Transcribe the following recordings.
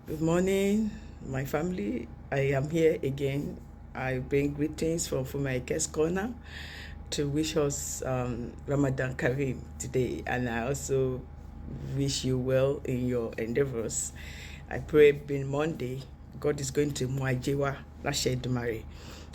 Good morning, my family. I am here again. I bring greetings from FunmiAyinke's corner to wish us Ramadan Kareem today, and I also wish you well in your endeavors. I pray being Monday, God is going to Muajewa Lashe Dumare,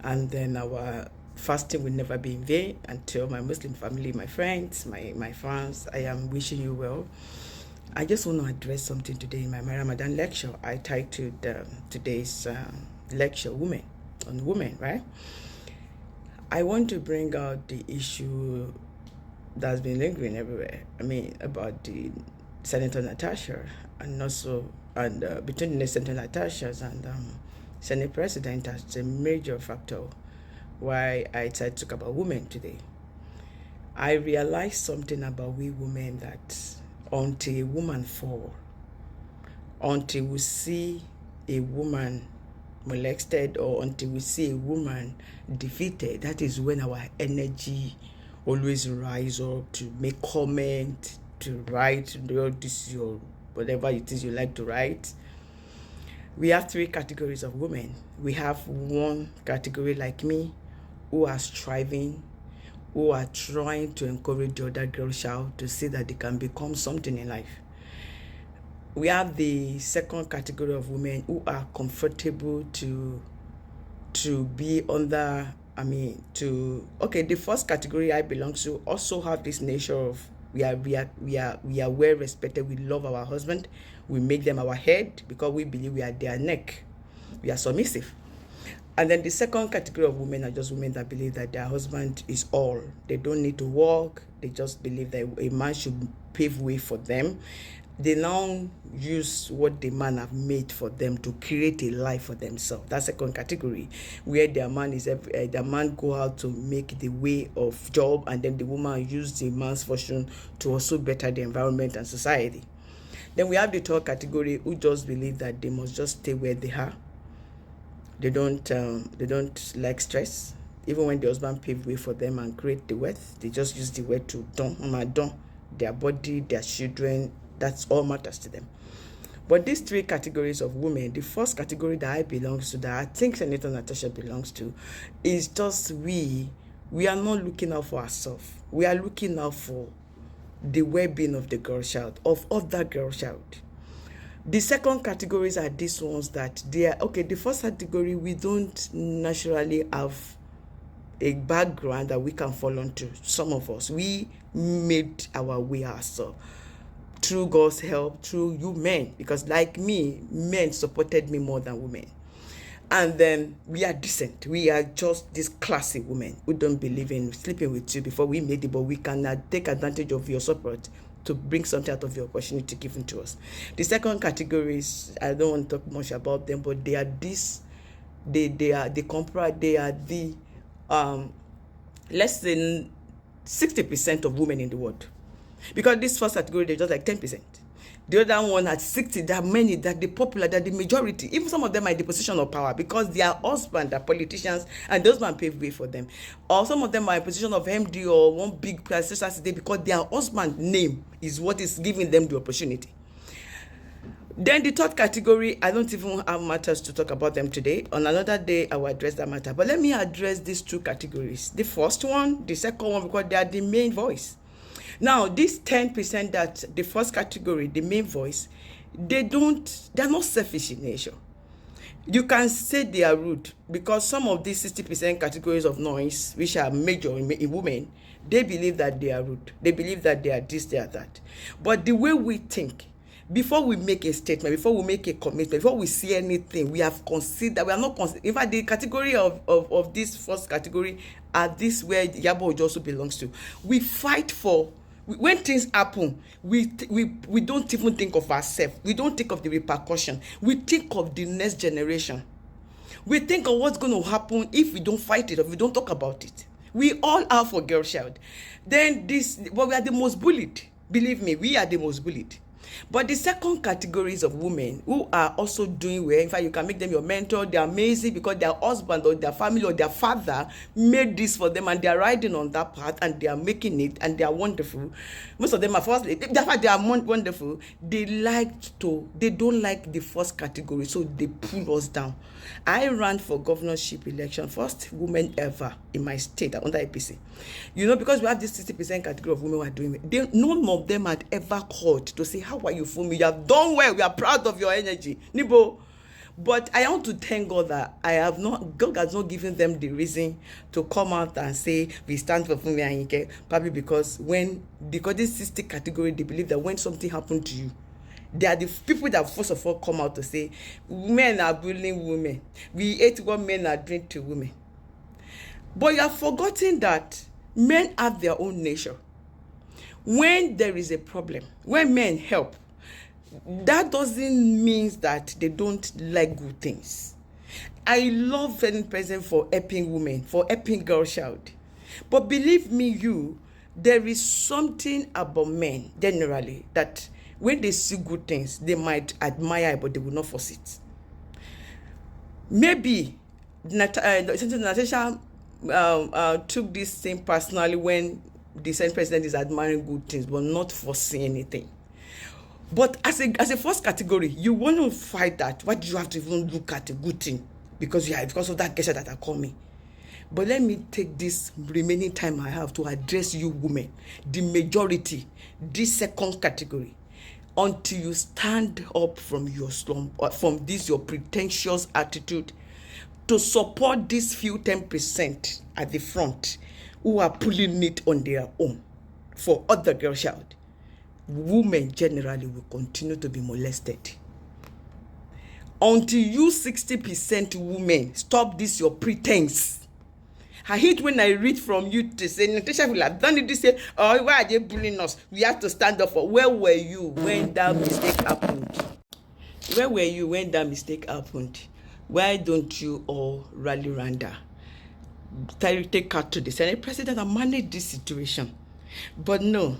and then our fasting will never be in vain. Until my Muslim family, my friends, my fans, I am wishing you well. I just want to address something today in my Ramadan lecture. I titled today's lecture Women on Women, right? I want to bring out the issue that's been lingering everywhere. I mean, about the Senator Natasha and also between the Senator Natasha and Senate President as a major factor why I decided to talk about women today. I realized something about we women that until a woman fall, until we see a woman molested, or until we see a woman defeated, that is when our energy always rise up to make comment, to write, this your whatever it is you like to write. We have three categories of women. We have one category like me, who are striving, who are trying to encourage the other girl child to see that they can become something in life. We have the second category of women who are comfortable to be under, the first category I belong to also have this nature of we are well respected. We love our husband. We make them our head because we believe we are their neck. We are submissive. And then the second category of women are just women that believe that their husband is all. They don't need to work. They just believe that a man should pave way for them. They now use what the man have made for them to create a life for themselves. That second category, where their man go out to make the way of job, and then the woman use the man's fortune to also better the environment and society. Then we have the third category who just believe that they must just stay where they are. They don't like stress. Even when the husband pave way for them and create the wealth, they just use the wealth to don their body, their children. That's all matters to them. But these three categories of women, the first category that I belong to, that I think Senator Natasha belongs to, is just we are not looking out for ourselves. We are looking out for the well-being of the girl child, of other girl child. The second categories are these ones that they are okay. The first category, we don't naturally have a background that we can fall onto. Some of us, we made our way ourselves through God's help, through you men, because like me, men supported me more than women. And then we are decent. We are just these classy women who don't believe in sleeping with you before we made it, but we can take advantage of your support to bring something out of the opportunity given to us. The second category is, I don't want to talk much about them, but they are this, they are the less than 60% of women in the world. Because this first category, they're just like 10%. The other one at 60, there are many, that the popular, that the majority, even some of them are in the position of power because their husband are politicians and those men pave way for them. Or some of them are in position of MD or one big place today because their husband's name is what is giving them the opportunity. Then the third category, I don't even have matters to talk about them today. On another day, I will address that matter. But let me address these two categories. The first one, the second one, because they are the main voice. Now, this 10% that the first category, the main voice, they're not selfish in nature. You can say they are rude because some of these 60% categories of noise, which are major in women, they believe that they are rude. They believe that they are this, they are that. But the way we think, before we make a statement, before we make a commitment, before we see anything, we have considered, we are not considered. In fact, the category of this first category are this where Yabo also belongs to. We fight for. When things happen, we don't even think of ourselves. We don't think of the repercussion. We think of the next generation. We think of what's going to happen if we don't fight it or if we don't talk about it. We all are for girl child. Then but we are the most bullied. Believe me, we are the most bullied. But the second categories of women who are also doing well, in fact, you can make them your mentor. They're amazing because their husband or their family or their father made this for them, and they're riding on that path, and they are making it, and they are wonderful. Most of them are firstly, they are wonderful. They don't like the first category, so they pull us down. I ran for governorship election, first woman ever in my state under APC. Because we have this 60% category of women who are doing it. None of them had ever called to say, how are you, Funmi? You have done well. We are proud of your energy. Nibo. But I want to thank God that God has not given them the reason to come out and say, we stand for FunmiAyinke, probably because this 60 category, they believe that when something happened to you, they are the people that first of all come out to say, men are bullying women. We hate what men are doing to women. But you have forgotten that men have their own nature. When there is a problem, when men help, that doesn't mean that they don't like good things. I love being present for helping women, for helping girl child. But believe me, there is something about men generally that when they see good things, they might admire, but they will not force it. Maybe Natasha took this thing personally when the Senate president is admiring good things, but not forcing anything. But as a first category, you want to fight that. Why do you have to even look at a good thing? Because of that gesture that are coming. But let me take this remaining time I have to address you women, the majority, this second category. Until you stand up from your slump, from this your pretentious attitude, to support these few 10% at the front who are pulling it on their own for other girl child, women generally will continue to be molested. Until you 60% women stop this your pretense. I hate when I read from you to say, Natasha will have done it to say, oh, why are they bullying us? We have to stand up for. Where were you when that mistake happened? Where were you when that mistake happened? Why don't you all rally Randa? Take her to the Senate president and manage this situation. But no,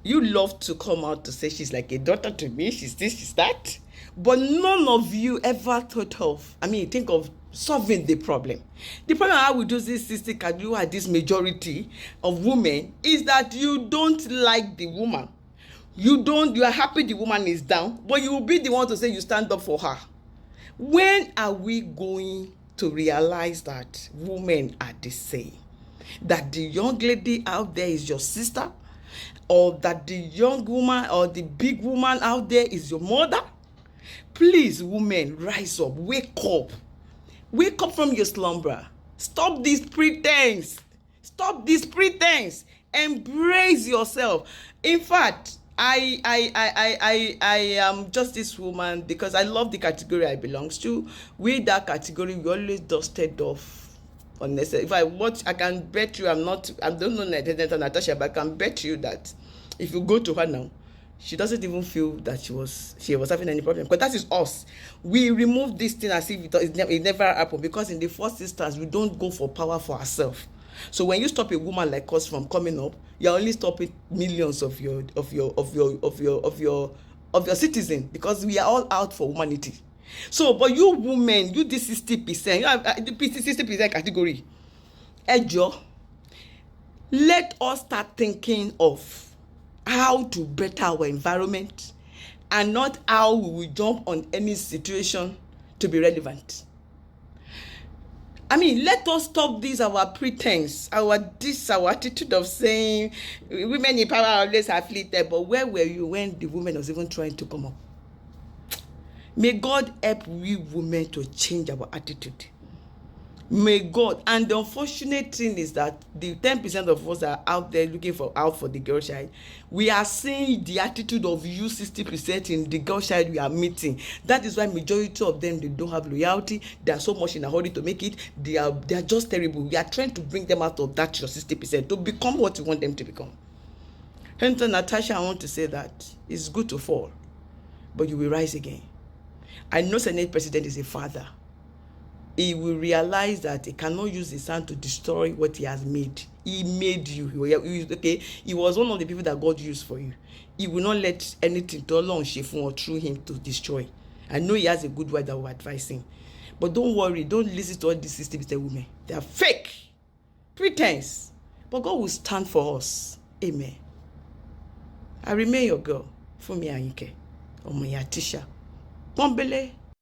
you love to come out to say she's like a daughter to me, she's this, she's that. But none of you ever think of solving the problem. The problem how we do this 60 category at this majority of women is that you don't like the woman. You are happy the woman is down, but you will be the one to say you stand up for her. When are we going to realize that women are the same? That the young lady out there is your sister, or that the young woman or the big woman out there is your mother? Please, women, rise up, wake up. Wake up from your slumber. Stop this pretense. Stop this pretense. Embrace yourself. In fact, I am just this woman because I love the category I belong to. With that category, we always dusted off unnecessary. I can bet you I don't know Natasha, but I can bet you that if you go to her now, she doesn't even feel that she was having any problem, because that is us. We remove this thing as if it never happened, because in the first instance we don't go for power for ourselves. So when you stop a woman like us from coming up, you're only stopping millions of your citizens, because we are all out for humanity. So, but you women, you this 60%, you have the 60% category. Ejo, let us start thinking of how to better our environment, and not how we will jump on any situation to be relevant. Let us stop this our pretense, our attitude of saying women in power always afflicted. But where were you when the woman was even trying to come up? May God help we women to change our attitude. May God. And the unfortunate thing is that the 10% of us that are out there looking out for the girl child, we are seeing the attitude of you 60% in the girl child we are meeting. That is why majority of them, they don't have loyalty. They are so much in a hurry to make it. They are just terrible. We are trying to bring them out of that your 60% to become what you want them to become. Hence, Natasha, I want to say that it's good to fall, but you will rise again. I know Senate president is a father. he will realize that he cannot use his hand to destroy what he has made. He made you. He was one of the people that God used for you. He will not let anything to long or through him to destroy. I know he has a good word that will advise him. But don't worry, don't listen to all these systematic women. They are fake, pretense. But God will stand for us. Amen. I remain your girl, FunmiAyinke, Natasha. Pọ́nbélé